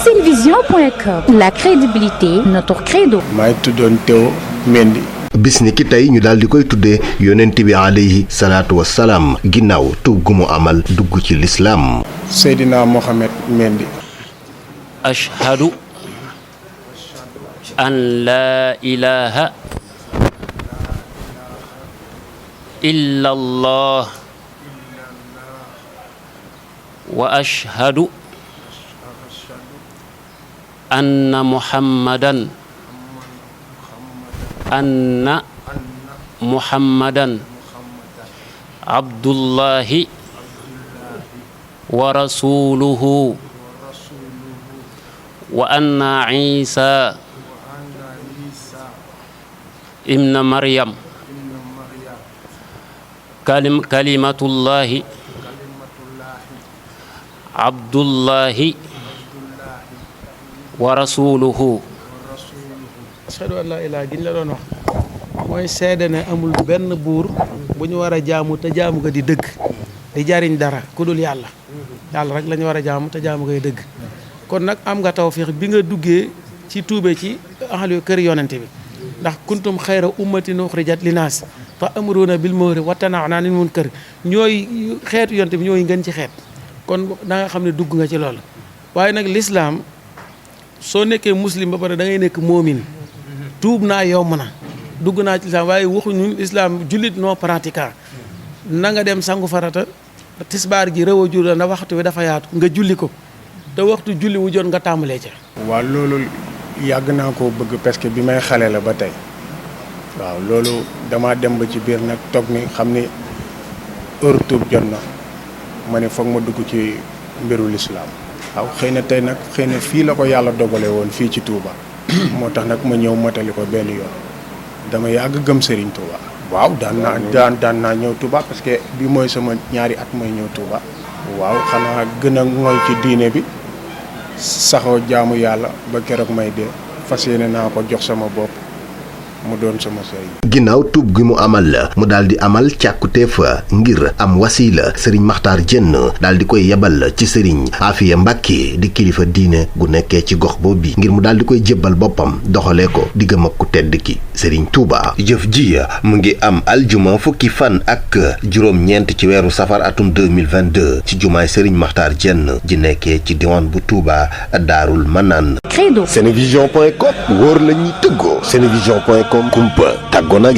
Senevision.com, la crédibilité, notre credo. maa ngi tuddoon Théo Mendy. bis ni ki tey ñu daal di koy tuddee yonent bi alayhi salaatu wassalaam ginnaaw tuub gu mu amal dugg ci lislaam. Seydina Mohamed Mendy. ashhadu an laa ilaaha illa allah wa ashhadu anna muhammadan abdullahi wa rasuluhu wa anna isa ibna maryam kalimatullahi abdullahi wa rasuluhu. ashhadu an laa ilaaha gi ñu la doon wax mooy seede ne amul benn buur bu ñu war a jaamu te jaamu ga di dëgg di jariñ dara ku dul yàlla rek la ñu war a jaamu te jaamu gay dëgg. kon nag am nga tawfiix bi nga duggee ci tuube ci ahlu kër yonente bi ndax kuntum xayra ummatin uxrijat linaas ta'muruuna bil ma'ruufi wa tanhawna anil munkar ñooy xeetu yonente bi ñooy ngeen ci xeet. kon da nga xam ne dugg nga ci loolu waaye nag lislaam soo nekkee muslim ba pare da ngay nekk moomin tuub naa yomb na dugg naa ci lislaam waaye waxuñu lislaam jullit non pratiquant na nga dem sangu farata tisbaar ji réew a jur na waxtu wi dafa yaatu nga julli ko te waxtu julli wu jot nga tàmbalee ca. waaw loolu yàgg naa koo bëgg parce que bi may xale la ba tey waaw loolu dama dem ba ci biir nag toog ni xam ni heure tuub jot na ma ne foog ma dugg ci mbiru lislaam waaw xëy na tey nag xëy na fii la ko yàlla dogale woon fii ci Touba moo tax nag ma ñëw matali ko benn yoon dama yàgg gëm Serigne Touba. waaw daan naa ñëw Touba parce que bi mooy sama ñaari at may ñëw Touba. waaw xanaa gën a ngoy ci diine bi saxoo jaamu yàlla ba keroog may dee fas yéene naa ko jox sama bopp mu doon sama sëriñ. ginnaaw tuub gi mu amal la mu daal di amal càkkuteef ngir am wasiila sëriñ Makhtar Diène daal di koy yebal ci sëriñ Afia Mbàkke di kilifa diine gu nekkee ci gox boobu ngir mu daal di koy jébbal boppam doxalee ko diggam ak ku tedd ki sëriñ Touba. jëf ji mu ngi am aljuma fukki fan ak juróom-ñeent ci weeru safar atum 2022 ci jumaay sëriñ Makhtar Diène ji nekkee ci diwaan bu Touba Daarul Manaan. Credo. Senevision.com wóor la ñuy tëggoo. Senevision.com kumpa tàggoo nag